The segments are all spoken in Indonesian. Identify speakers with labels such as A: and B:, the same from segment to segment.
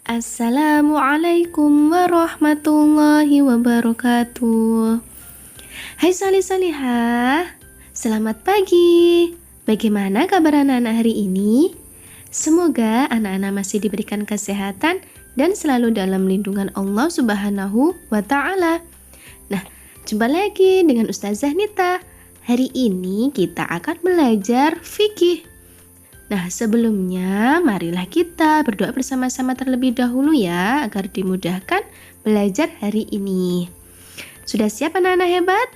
A: Assalamualaikum warahmatullahi wabarakatuh. Hai salih-salihah, selamat pagi. Bagaimana kabar anak-anak hari ini? Semoga anak-anak masih diberikan kesehatan dan selalu dalam lindungan Allah Subhanahu wa Ta'ala. Nah, jumpa lagi dengan Ustazah Nita. Hari ini kita akan belajar fikih. Nah, sebelumnya marilah kita berdoa bersama-sama terlebih dahulu ya, agar dimudahkan belajar hari ini. Sudah siap anak-anak hebat?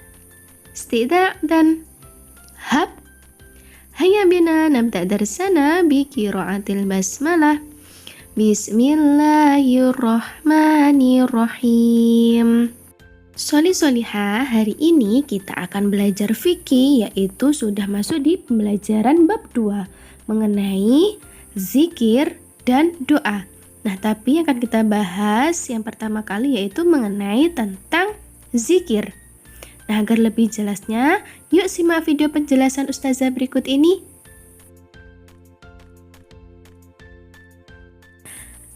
A: Isti'dha dan hab. Hayya bina nabda darsana bi qiraatil basmalah. Bismillahirrahmanirrahim. Solih-solihah, hari ini kita akan belajar fikih, yaitu sudah masuk di pembelajaran bab 2 mengenai zikir dan doa. Nah, tapi yang akan kita bahas yang pertama kali yaitu mengenai tentang zikir. Nah, agar lebih jelasnya, yuk simak video penjelasan Ustazah berikut ini.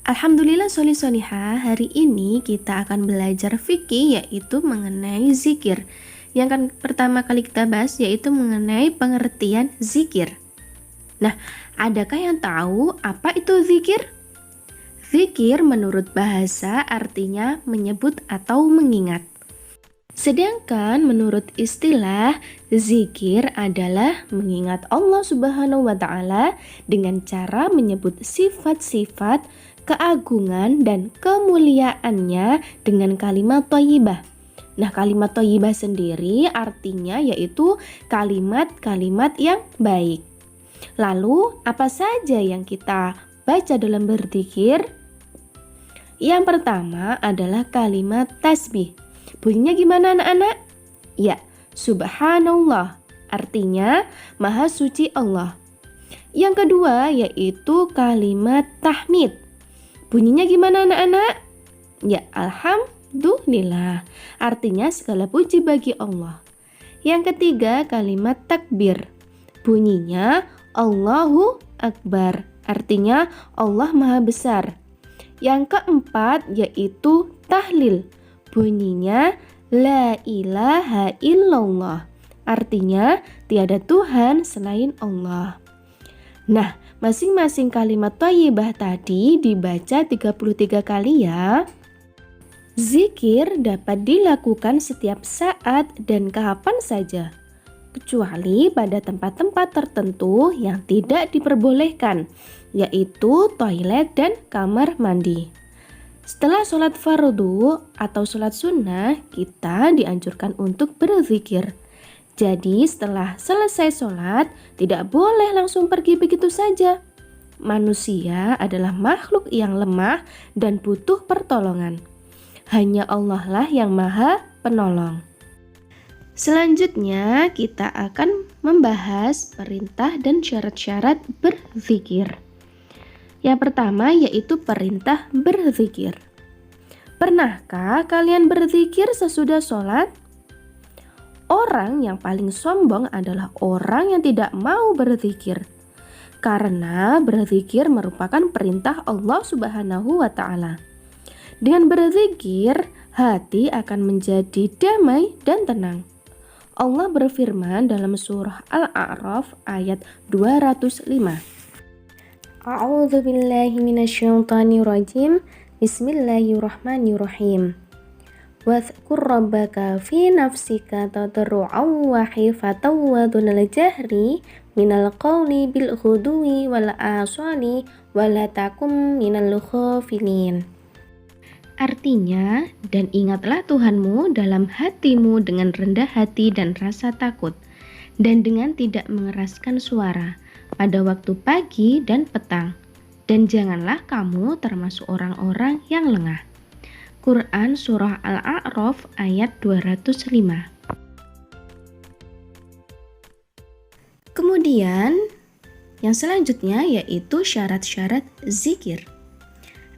A: Alhamdulillah solih-solihah, hari ini kita akan belajar fikih yaitu mengenai zikir. Yang akan pertama kali kita bahas yaitu mengenai pengertian zikir. Nah, adakah yang tahu apa itu zikir? Zikir menurut bahasa artinya menyebut atau mengingat. Sedangkan menurut istilah, zikir adalah mengingat Allah Subhanahu wa Ta'ala dengan cara menyebut sifat-sifat keagungan dan kemuliaannya dengan kalimat thayyibah. Nah, kalimat thayyibah sendiri artinya yaitu kalimat-kalimat yang baik. Lalu, apa saja yang kita baca dalam berzikir? Yang pertama adalah kalimat tasbih. Bunyinya gimana anak-anak? Ya, subhanallah. Artinya, maha suci Allah. Yang kedua yaitu kalimat tahmid. Bunyinya gimana anak-anak? Ya, alhamdulillah. Artinya segala puji bagi Allah. Yang ketiga kalimat takbir. Bunyinya Allahu Akbar, artinya Allah Maha Besar. Yang keempat yaitu tahlil. Bunyinya La ilaha illallah, artinya tiada Tuhan selain Allah. Nah, masing-masing kalimat thayyibah tadi dibaca 33 kali ya. Zikir dapat dilakukan setiap saat dan kapan saja, kecuali pada tempat-tempat tertentu yang tidak diperbolehkan, yaitu toilet dan kamar mandi. Setelah sholat fardu atau sholat sunnah, kita dianjurkan untuk berzikir. Jadi setelah selesai sholat, tidak boleh langsung pergi begitu saja. Manusia adalah makhluk yang lemah dan butuh pertolongan. Hanya Allah lah yang maha penolong. Selanjutnya kita akan membahas perintah dan syarat-syarat berzikir. Yang pertama yaitu perintah berzikir. Pernahkah kalian berzikir sesudah sholat? Orang yang paling sombong adalah orang yang tidak mau berzikir. Karena berzikir merupakan perintah Allah Subhanahu wa Ta'ala. Dengan berzikir, hati akan menjadi damai dan tenang. Allah berfirman dalam surah Al-A'raf ayat 205. A'udzu billahi minasyaitonir rajim. Bismillahirrahmanirrahim. Wadhkur rabbaka fi nafsika tadarru'an wa khifatan wa dunal jahri minal qawli bil ghudwi wal asali wa la takum minal ghafilin. Artinya, dan ingatlah Tuhanmu dalam hatimu dengan rendah hati dan rasa takut, dan dengan tidak mengeraskan suara pada waktu pagi dan petang, dan janganlah kamu termasuk orang-orang yang lengah. Quran Surah Al-A'raf ayat 205. Kemudian, yang selanjutnya yaitu syarat-syarat zikir.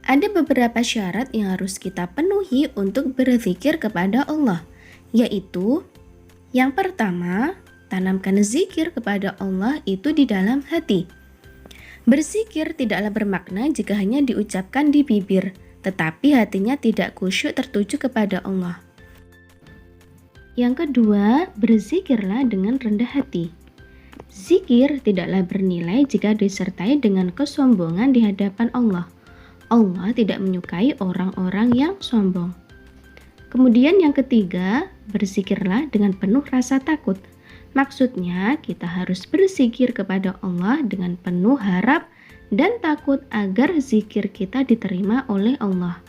A: Ada beberapa syarat yang harus kita penuhi untuk berzikir kepada Allah, yaitu yang pertama, tanamkan zikir kepada Allah itu di dalam hati. Berzikir tidaklah bermakna jika hanya diucapkan di bibir, tetapi hatinya tidak khusyuk tertuju kepada Allah. Yang kedua, berzikirlah dengan rendah hati. Zikir tidaklah bernilai jika disertai dengan kesombongan di hadapan Allah. Allah tidak menyukai orang-orang yang sombong. Kemudian yang ketiga, berzikirlah dengan penuh rasa takut. Maksudnya, kita harus berzikir kepada Allah dengan penuh harap dan takut agar zikir kita diterima oleh Allah.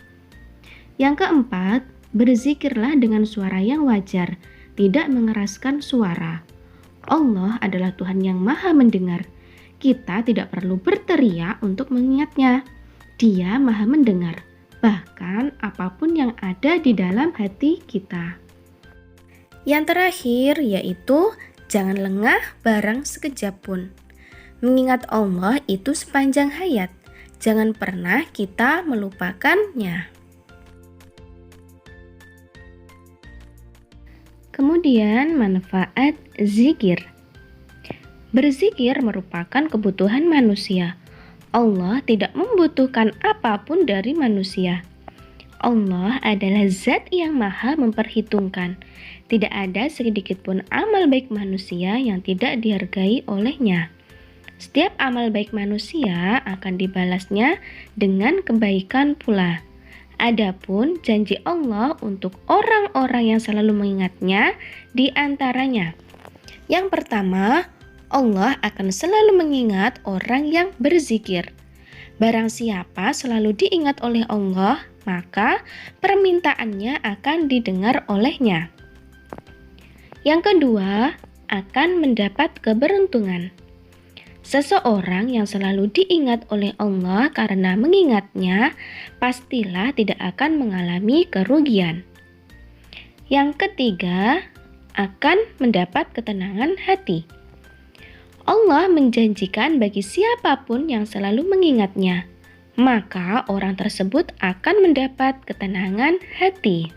A: Yang keempat, berzikirlah dengan suara yang wajar, tidak mengeraskan suara. Allah adalah Tuhan yang Maha Mendengar. Kita tidak perlu berteriak untuk mengingatnya. Dia Maha Mendengar, bahkan apapun yang ada di dalam hati kita. Yang terakhir yaitu jangan lengah barang sekejap pun. Mengingat Allah itu sepanjang hayat. Jangan pernah kita melupakannya. Kemudian manfaat zikir. Berzikir merupakan kebutuhan manusia. Allah tidak membutuhkan apapun dari manusia. Allah adalah zat yang maha memperhitungkan. Tidak ada sedikit pun amal baik manusia yang tidak dihargai olehnya. Setiap amal baik manusia akan dibalasnya dengan kebaikan pula. Adapun janji Allah untuk orang-orang yang selalu mengingatnya di antaranya. Yang pertama, Allah akan selalu mengingat orang yang berzikir. Barang siapa selalu diingat oleh Allah, maka permintaannya akan didengar olehnya. Yang kedua, akan mendapat keberuntungan. Seseorang yang selalu diingat oleh Allah karena mengingatnya, pastilah tidak akan mengalami kerugian. Yang ketiga, akan mendapat ketenangan hati. Allah menjanjikan bagi siapapun yang selalu mengingatnya, maka orang tersebut akan mendapat ketenangan hati.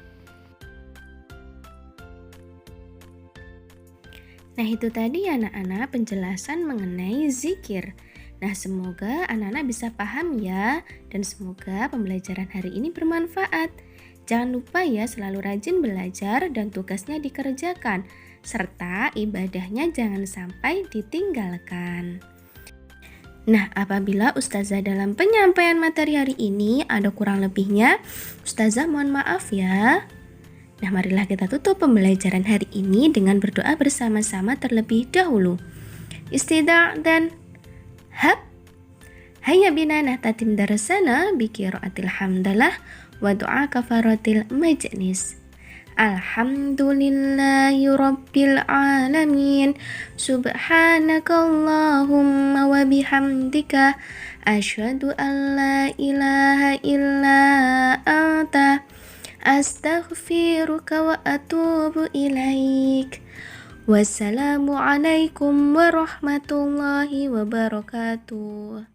A: Nah, itu tadi anak-anak penjelasan mengenai zikir. Nah, semoga anak-anak bisa paham ya, dan semoga pembelajaran hari ini bermanfaat. Jangan lupa ya selalu rajin belajar dan tugasnya dikerjakan, serta ibadahnya jangan sampai ditinggalkan. Nah, apabila Ustazah dalam penyampaian materi hari ini ada kurang lebihnya, Ustazah mohon maaf ya. Nah, marilah kita tutup pembelajaran hari ini dengan berdoa bersama-sama terlebih dahulu. Istidah dan hab. Hayya bina nahtatim darasana bi qiraatil hamdalah wa du'a kafaratil majlis. Alhamdulillahi rabbil alamin. Subhanakallahumma wa bihamdika asyhadu an la ilaha illa anta astaghfiruka wa atubu ilaik. Wassalamualaikum warahmatullahi wabarakatuh.